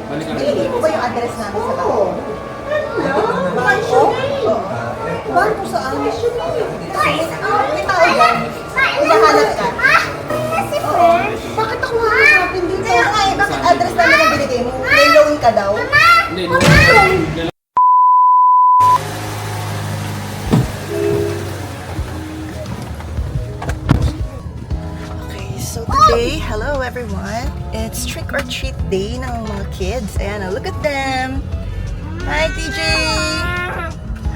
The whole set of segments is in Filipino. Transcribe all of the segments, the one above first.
Hindi mo ba yung address namin sa bahay? Bangko? Bangko saan? May tao yan. Hinahanap ka. Bakit ako hanapin dito? Kaya nga eh, bakit address namin ang binigay mo? May loan ka daw? Hindi, loan. Okay, so today, hello everyone. It's trick or treat day ng mga kids. Ayan, look at them. Hi, TJ!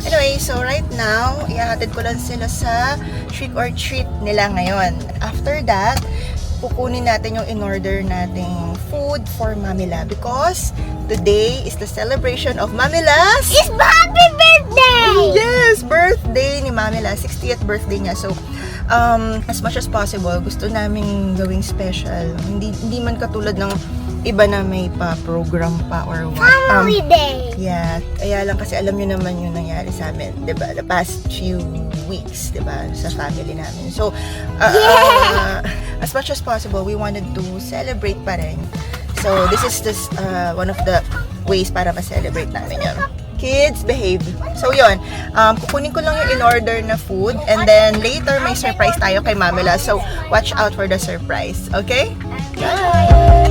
Anyway, so right now, ihahatid ko lang sila sa trick or treat nila ngayon. After that, kukunin natin yung in-order nating food for Mamila because today is the celebration of Mamila's Happy birthday! Yes! Birthday ni Mamila. 60th birthday niya. So, as much as possible, gusto naming gawing special. Hindi man katulad ng iba na may pa-program pa or what. Family day! Yeah. Kaya lang kasi alam nyo naman yung nangyari sa amin. Diba? The past few weeks, diba? Sa family namin. So, as much as possible, we wanted to celebrate pa rin. So, this is just one of the ways para ma-celebrate namin yun. Kids, behave. So, yun. Kukunin ko lang yung in-order na food and then later may surprise tayo kay Mamila. So, watch out for the surprise. Okay? Bye!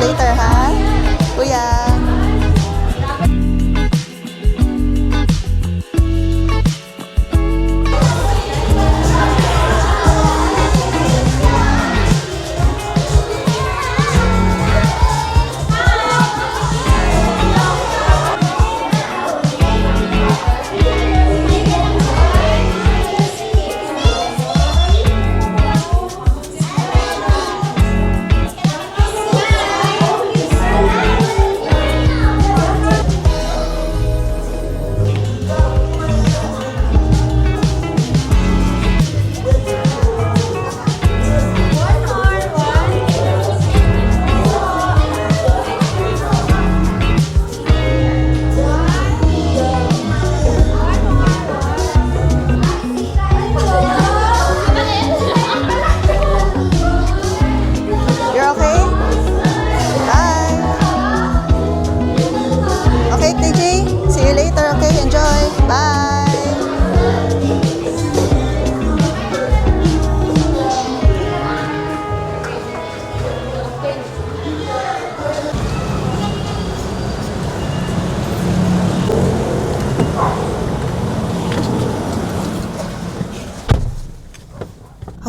Later, ha? Kuya.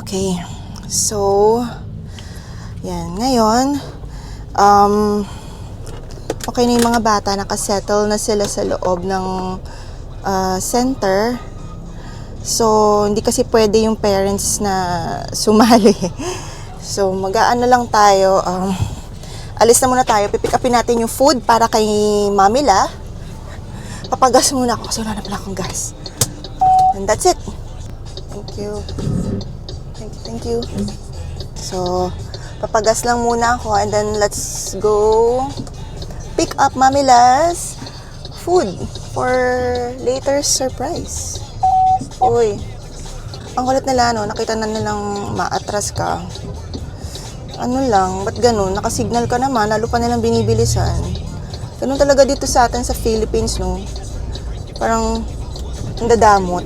Okay, so, yan, ngayon, okay na yung mga bata, nakasettle na sila sa loob ng center. So, hindi kasi pwede yung parents na sumali. So, mag-aano lang tayo, alis na muna tayo, pipick upin natin yung food para kay Mamila. Papagas muna ako kasi wala na pala akong gas. And that's it. Thank you. Thank you. So, papagas lang muna ako and then let's go pick pick up Mamila's food for later surprise. Uy, ang kulit nila, no? Nakita na nilang maatras ka. Ano lang, ba't ganun? Nakasignal ka naman, lalo pa nilang binibilisan. Ganun talaga dito sa atin sa Philippines, no? Parang ang dadamot.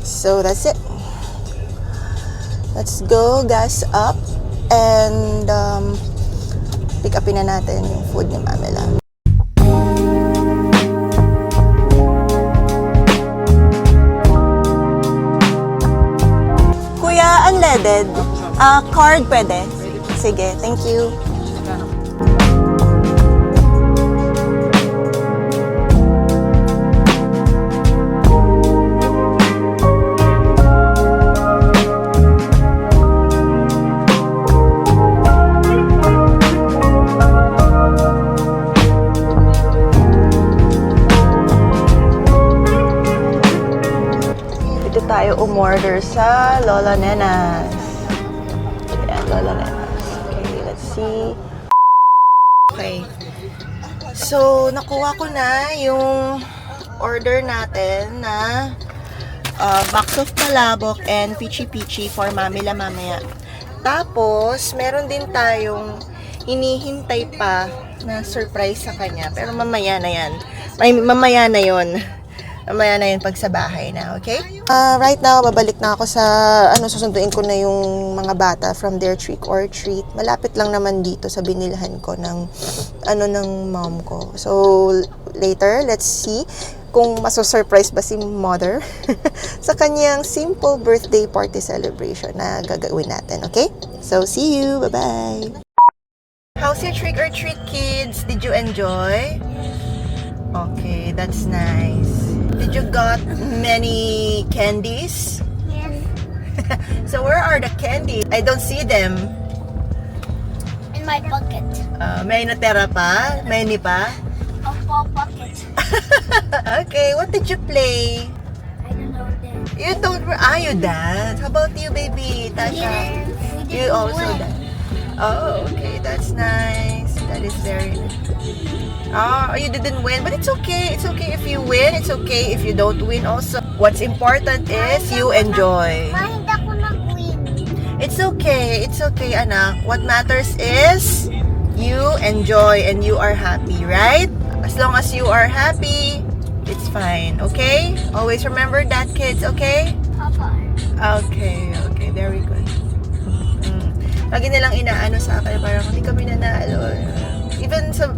So, that's it. Let's go, gas up, and pick upin na natin yung food ni Mamela. Kuya, unleaded. Card pwede? Sige, thank you. Tayo umorder sa Lola Nenas. Ayan, Lola Nenas. Okay, let's see. Okay. So, nakuha ko na yung order natin na box of palabok and pichi-pichi for Mamila mamaya. Tapos, meron din tayong hinihintay pa na surprise sa kanya. Pero mamaya na yan. Mamaya na yon. Mamaya na yun pag sa bahay na, okay? Right now, babalik na ako sa, susunduin ko na yung mga bata from their trick or treat. Malapit lang naman dito sa binilhan ko ng, ng mom ko. So, later, let's see kung maso-surprise ba si mother sa kanyang simple birthday party celebration na gagawin natin, okay? So, see you! Bye-bye! How's your trick or treat, kids? Did you enjoy? Okay, that's nice. Did you got many candies? Yes. So where are the candies? I don't see them. In my pocket. May natera pa? Many pa? Of 4 pockets. Okay, what did you play? I don't know them. You don't, you dance? How about you, baby, Tasha? We You didn't also win. dance? Oh, okay, that's nice. That is very nice. Oh, you didn't win, but it's okay. It's okay if you win. It's okay if you don't win also. What's important is you enjoy. Hindi ako nag-win. It's okay. It's okay, anak. What matters is you enjoy and you are happy, right? As long as you are happy, it's fine, okay? Always remember that, kids, okay? Papa. Okay, okay. Very good. Lagi nilang inaano sa akin, parang hindi kami nanalo. Even sa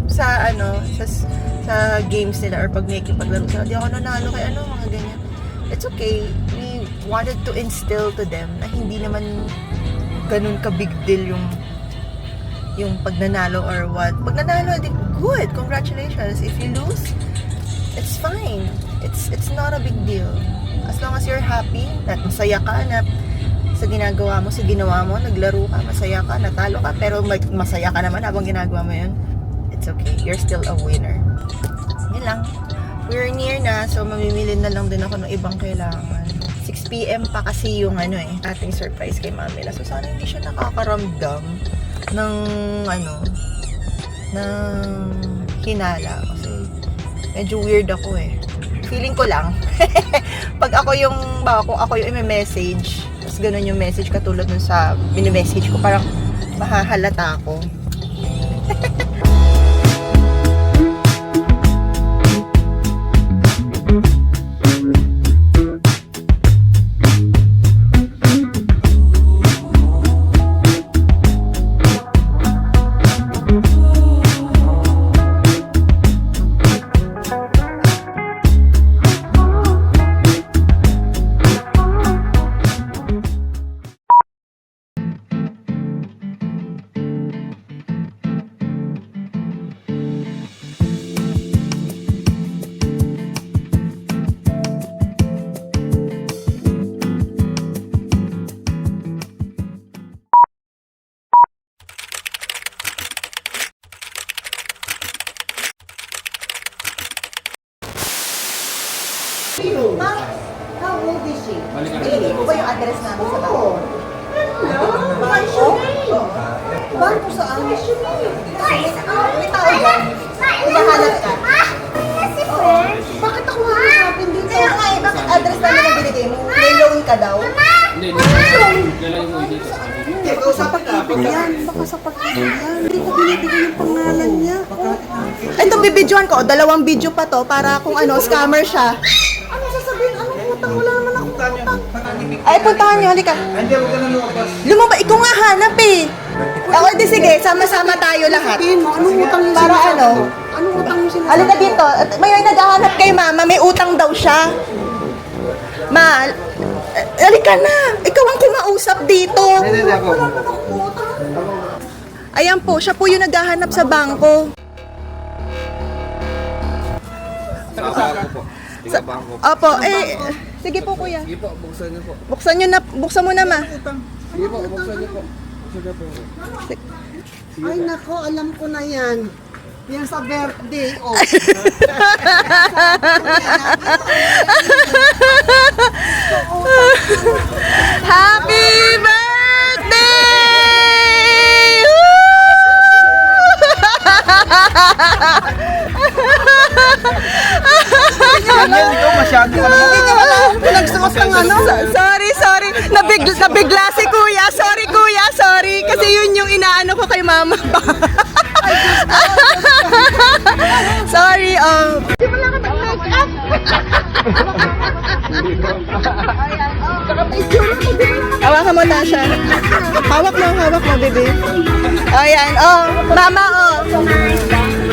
games nila or pag nakikipaglaro sila, di ako nanalo kay mga ganyan. It's okay. We wanted to instill to them na hindi naman ganun ka big deal yung pag nanalo or what. Pag nanalo, good. Congratulations. If you lose, it's fine. It's not a big deal. As long as you're happy, at masaya ka na sa ginagawa mo, sa ginawa mo, naglaro ka, masaya ka, natalo ka, pero masaya ka naman habang ginagawa mo yun. It's okay. You're still a winner. Yun lang. We're near na, so mamimili na lang din ako ng ibang kailangan. 6 p.m. pa kasi yung ating surprise kay Mamila. So sana hindi siya nakakaramdam ng hinala. Kasi medyo weird ako Feeling ko lang. Pag ako yung i-message, tapos ganun yung message katulad nun sa mini-message ko, parang mahahalata ako. Ma'am, how old is she? Hindi ko ba yung address namin sa bahay? Hello? Bangko saan? May tao ba? Hinahanap ka? Bakit ako hahanapin dito? Kaya nga eh, bakit address namin ang binigay mo? May loan ka daw? Hindi, lalagay mo dito. Hindi, baka sa pag-ibig yan. Baka sa pag-ibig yan. Hindi ko binibigay yung pangalan niya. Ito, bibidyohan ko. 2 video pa to para kung ano, scammer siya. Ano sasabihin? Anong utang? Wala naman akong utang. Ay, puntahan niyo. Halika. Hindi, huwag ka na lumabas. Lumaba, ikaw nga hanap eh. Ako, di sige, sama-sama tayo lahat. Sabihin mo, anong utang yung para ano? Anong utang yung sinasabi? Halika dito. At may naghahanap kay mama, may utang daw siya. Ma, halika na. Ikaw ang kumausap dito. Hindi, ako. Ayan po, siya po yung naghahanap sa bangko. Tingnan ba ako? Opo, sige po kuya. Sige po, buksan niyo po. Buksan mo na ma. Sige po, buksan niyo po. Sige po. Ay nako, alam ko na yan. Yan sa birthday, oh. Happy birthday! Ganyan, ikaw masyado ka naman. Nagsuot ng ano? Sorry. Nabigla si kuya. Sorry kuya, sorry. Kasi yun yung inaano ko kay mama. Sorry, Di mo lang nag-make up. Hawakan mo, Tasha. Hawak mo, baby. Ayan, mama,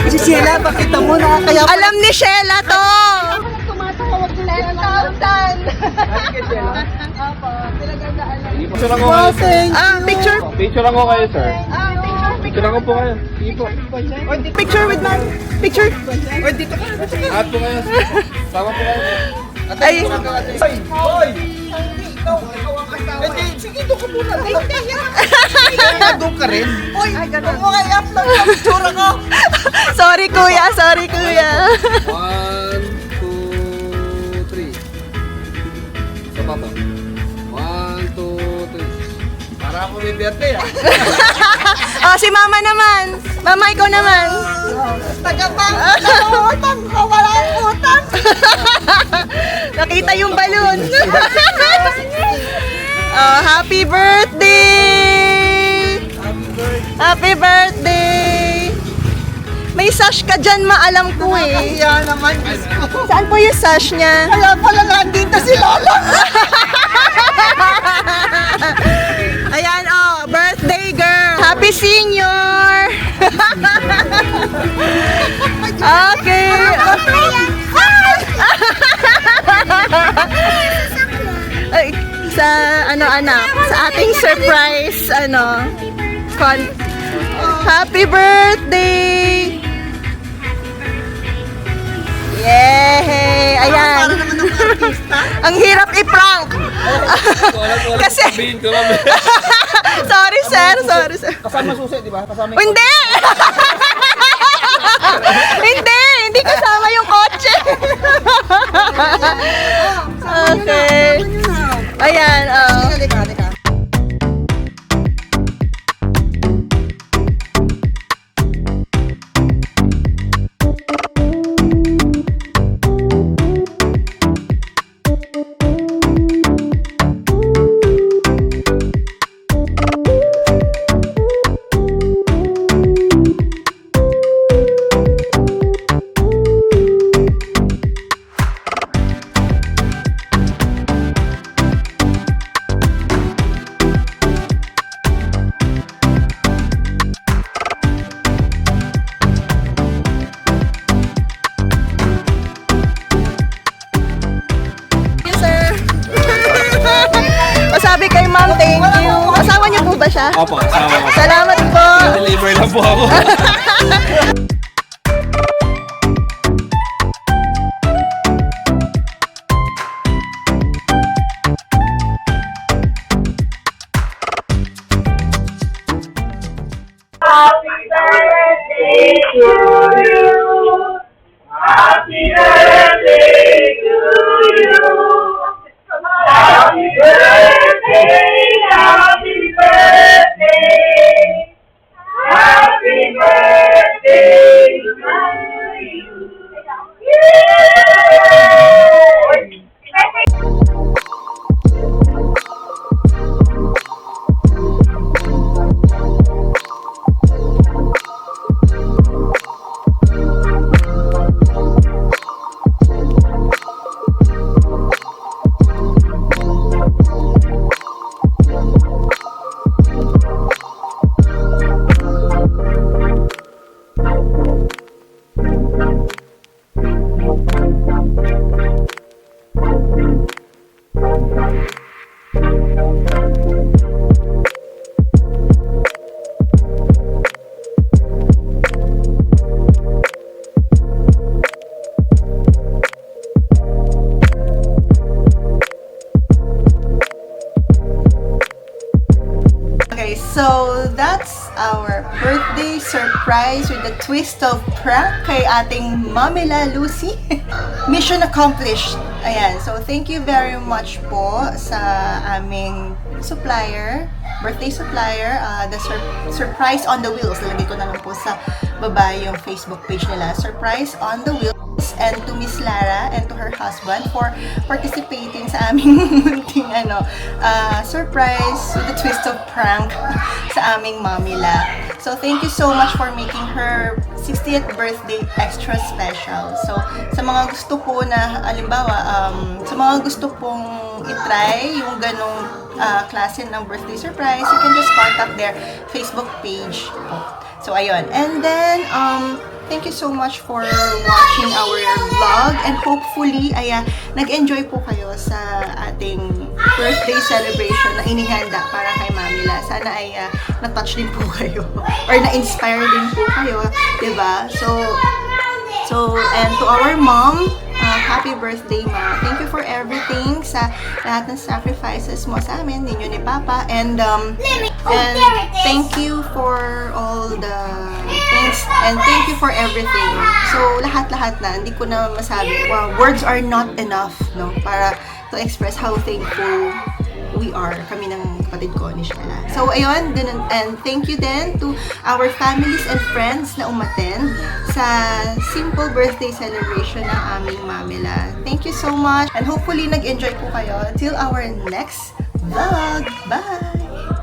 Si Sheila, pakita mo na kaya Alam ni Sheila to. Picture ako kayo. Picture. Picture ako kayo, sir. Picture ako po kayo. Sige po. Picture with man. Picture. Lahat po kayo. Sama po kayo. Ay. Hoy! Sige, doon ka muna. Doon ka rin. Uy, ganun mo kaya upload yung picture ko. Sorry, kuya. 1, 2, 3. Sa baba. 1, 2, 3. Para ako may birthday Si mama naman. Mama, ikaw naman. Tagapang. Wala ang utang. Nakita yung balon. Happy birthday! Happy birthday! May sash ka dyan, maalam ko eh. Kaya naman, Saan po yung sash niya? kaya pala nandito si Lola. Ayan, birthday girl! Happy senior! Okay. Ay, sa anak, sa ating surprise, happy birthday! Yay! Ayan. Ang hirap i-prank. Kasi, Sabihin ko lang. sorry sir. Kasama susi, di ba? Kasama Hindi! Hindi kasama yung kotse. Okay. Ayan, Halika. Sabi kay ma'am, thank you. Asawa niyo po ba siya? Opo, kasama ko. Salamat po. Deliver lang po ako. Happy birthday, Okay, so that's our birthday surprise with a twist of prank kay ating Mamila Lucy. Mission accomplished. Ayan, so thank you very much po sa aming supplier, birthday supplier, the Surprise on the Wheels. Lalagay ko na lang po sa baba yung Facebook page nila, Surprise on the Wheels. And to Miss Lara and to her husband for participating sa aming munting surprise with a twist of prank sa aming Mamila. So thank you so much for making her 60th birthday extra special. So sa mga gusto po na halimbawa sa mga gusto pong i-try yung ganong klase ng birthday surprise, you can just contact their Facebook page po. So ayun. And then thank you so much for watching our vlog and hopefully nag-enjoy po kayo sa ating birthday celebration na inihanda para kay Mamila. Sana ay na-touch din po kayo or na-inspire din po kayo, 'di ba? So and to our mom, happy birthday, Ma. Thank you for everything sa lahat ng sacrifices mo sa amin, ninyo ni Papa, and thank you for all the things and thank you for everything. So lahat-lahat na, hindi ko na masabi. Wow, words are not enough, no, para to express how thankful we are, kami ng kapatid ko ni Sheila. So ayun, and thank you then to our families and friends na umattend sa simple birthday celebration ng aming Mamila. Thank you so much and hopefully nag-enjoy po kayo. Till our next vlog. Bye!